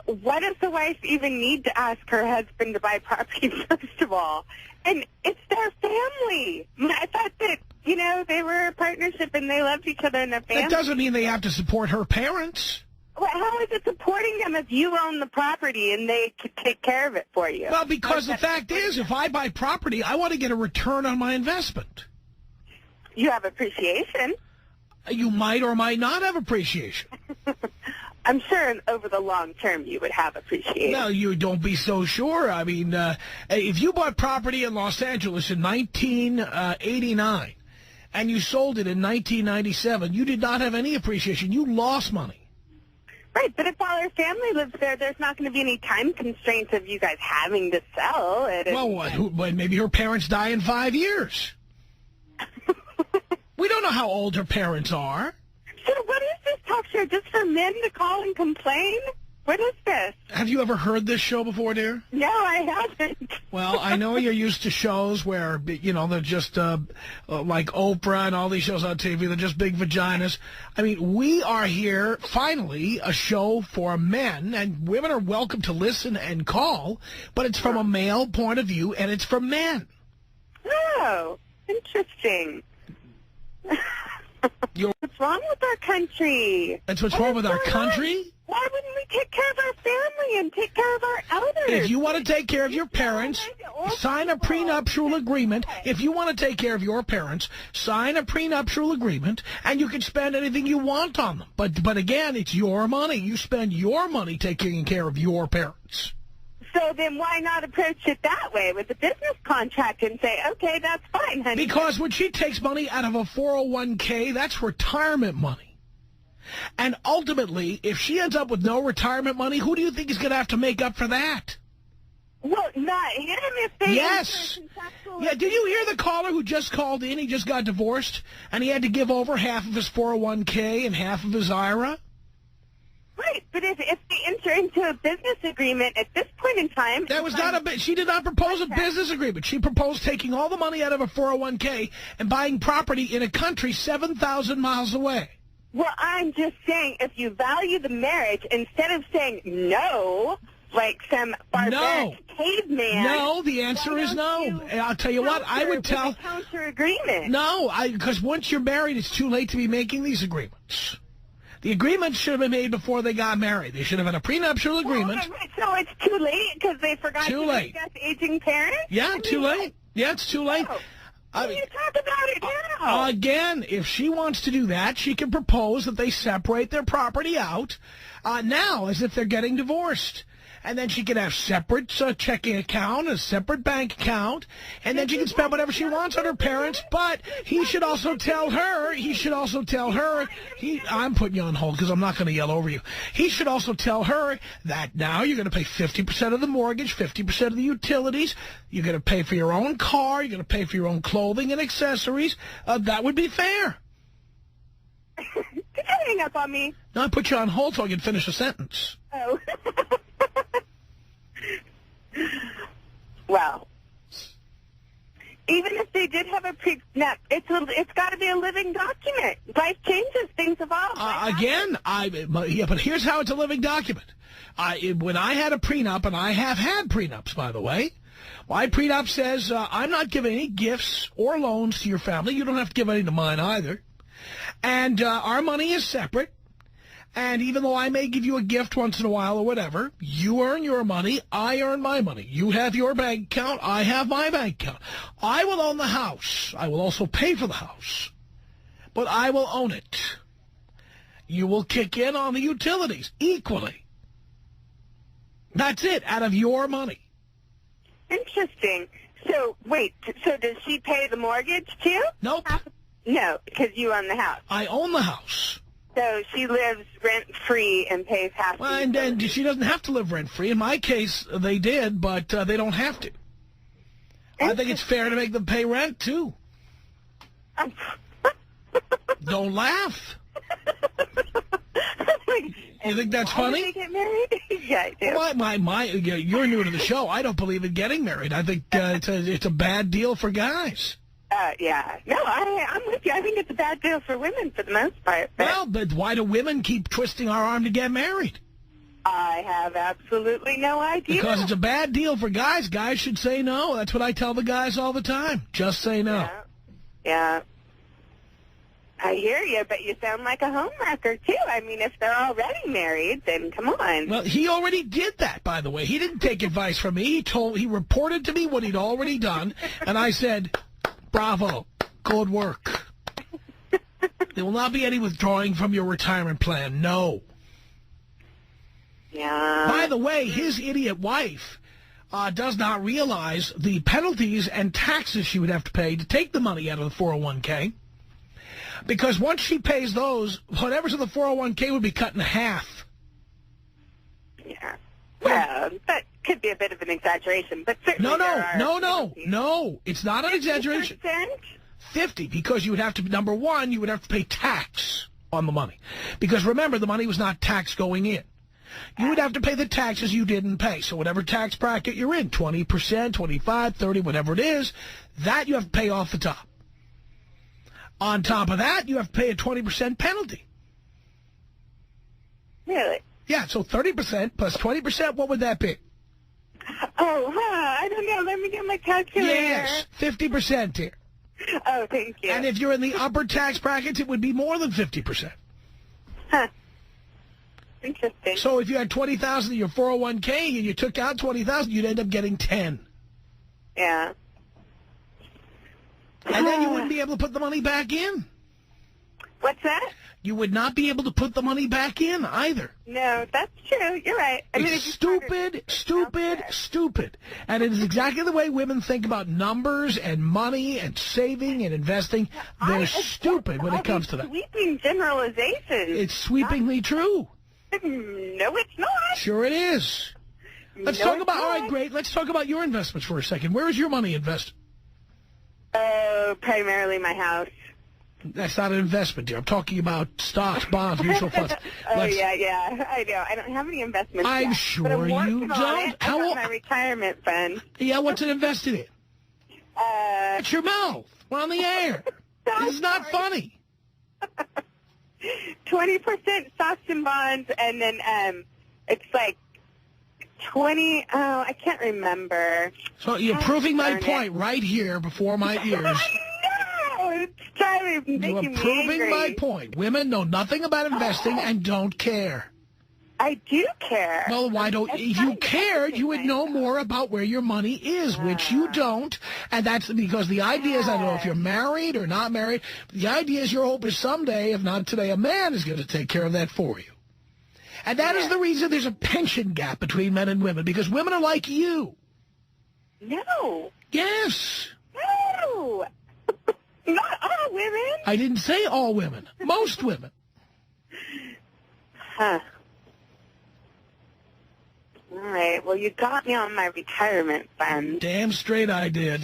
What does the wife even need to ask her husband to buy property, first of all? And it's their family. I thought that, they were a partnership and they loved each other and their family. That doesn't mean they have to support her parents. Well, how is it supporting them if you own the property and they could take care of it for you? Well, because the fact is, if I buy property, I want to get a return on my investment. You have appreciation. You might or might not have appreciation. I'm sure over the long term you would have appreciation. Well, you don't be so sure. I mean, if you bought property in Los Angeles in 1989 and you sold it in 1997, you did not have any appreciation. You lost money. Right, but if all her family lives there, there's not going to be any time constraints of you guys having to sell it. Well, maybe her parents die in 5 years. We don't know how old her parents are. So what is this talk show, just for men to call and complain? What is this? Have you ever heard this show before, dear? No, I haven't. Well, I know you're used to shows where, they're just like Oprah and all these shows on TV. They're just big vaginas. I mean, we are here, finally, a show for men, and women are welcome to listen and call, but it's from a male point of view, and it's for men. Oh, interesting. What's wrong with our country? That's what's wrong with our country? Why wouldn't we take care of our family and take care of our elders? If you want to take care of your parents, sign a prenuptial agreement. If you want to take care of your parents, sign a prenuptial agreement, and you can spend anything you want on them. But again, it's your money. You spend your money taking care of your parents. So then why not approach it that way with a business contract and say, okay, that's fine, honey. Because when she takes money out of a 401k, that's retirement money. And ultimately, if she ends up with no retirement money, who do you think is going to have to make up for that? Well, not him if they... Yes. Yeah, did you hear the caller who just called in? He just got divorced, and he had to give over half of his 401k and half of his IRA? Right, but if they enter into a business agreement at this point in time... That was not she did not propose a business agreement. She proposed taking all the money out of a 401k and buying property in a country 7,000 miles away. Well, I'm just saying, if you value the marriage, instead of saying no, like some barbaric caveman... No, the answer is no. I'll tell you what, I would tell... counter agreement. No, because once you're married, it's too late to be making these agreements. The agreement should have been made before they got married. They should have had a prenuptial agreement. So it's too late because they forgot to discuss aging parents? Yeah, too late. Yeah, it's too late. Why do you talk about it now? Again, if she wants to do that, she can propose that they separate their property out now as if they're getting divorced. And then she can have separate checking account, a separate bank account, and then she can spend whatever she wants on her parents. But he should also tell her, I'm putting you on hold because I'm not going to yell over you. He should also tell her that now you're going to pay 50% of the mortgage, 50% of the utilities. You're going to pay for your own car. You're going to pay for your own clothing and accessories. That would be fair. Did you hang up on me? No, I put you on hold so I can finish a sentence. Oh. Well, even if they did have a prenup, it's got to be a living document. Life changes, things evolve. But here's how it's a living document. When I had a prenup, and I have had prenups, by the way, my prenup says I'm not giving any gifts or loans to your family. You don't have to give any to mine either. And our money is separate. And even though I may give you a gift once in a while or whatever, you earn your money, I earn my money. You have your bank account, I have my bank account. I will own the house. I will also pay for the house. But I will own it. You will kick in on the utilities equally. That's it, out of your money. Interesting. So, wait, so does she pay the mortgage too? Nope. No, because you own the house. I own the house. So she lives rent-free and pays half the and she doesn't have to live rent-free. In my case, they did, but they don't have to. I think it's fair to make them pay rent, too. Don't laugh. You think that's funny? Did they get married? Yeah, I do. You're new to the show. I don't believe in getting married. I think it's a bad deal for guys. Yeah. No, I'm with you. I think it's a bad deal for women for the most part. Well, but why do women keep twisting our arm to get married? I have absolutely no idea. Because it's a bad deal for guys. Guys should say no. That's what I tell the guys all the time. Just say no. Yeah. I hear you, but you sound like a homewrecker, too. I mean, if they're already married, then come on. Well, he already did that, by the way. He didn't take advice from me. He reported to me what he'd already done, and I said, bravo, good work. There will not be any withdrawing from your retirement plan. No. Yeah. By the way, his idiot wife does not realize the penalties and taxes she would have to pay to take the money out of the 401k. Because once she pays those, whatever's in the 401k would be cut in half. Yeah. Well, that could be a bit of an exaggeration, but certainly No. It's not an exaggeration. 50, because you would have to, number one, you would have to pay tax on the money. Because remember, the money was not taxed going in. You would have to pay the taxes you didn't pay. So whatever tax bracket you're in, 20%, 25, 30, whatever it is, that you have to pay off the top. On top of that, you have to pay a 20% penalty. Really? Yeah, so 30% plus 20%, what would that be? Oh, I don't know. Let me get my calculator. Yes, 50% here. Oh, thank you. And if you're in the upper tax brackets, it would be more than 50%. Huh. Interesting. So if you had $20,000 in your 401k and you took out $20,000, you'd end up getting 10. Yeah. And then you wouldn't be able to put the money back in. What's that? You would not be able to put the money back in either. No, that's true. You're right. I mean, it's stupid. And it is exactly the way women think about numbers and money and saving and investing. They're stupid when it comes to that. Sweeping generalizations. It's sweepingly true. No, it's not. Sure it is. Let's talk about, all right, great. Let's talk about your investments for a second. Where is your money invested? Primarily my house. That's not an investment, dear. I'm talking about stocks, bonds, mutual funds. Yeah. I know. I don't have any investments I'm yet, sure but I'm you don't. I got my retirement fund. Yeah, what's it invested in? It's your mouth. We're on the air. This is not funny. 20% stocks and bonds, and then it's like 20. Oh, I can't remember. So you're proving my point right here before my ears. I know. It's making me angry. You are proving my point. Women know nothing about investing and don't care. I do care. Well, why don't... If you cared, you would know more about where your money is, which you don't. And that's because the idea is, I don't know if you're married or not married, the idea is your hope is someday, if not today, a man is going to take care of that for you. And that is the reason there's a pension gap between men and women, because women are like you. No. Yes. No. Not all women. I didn't say all women. Most women. Huh. All right. Well, you got me on my retirement fund. Damn straight I did.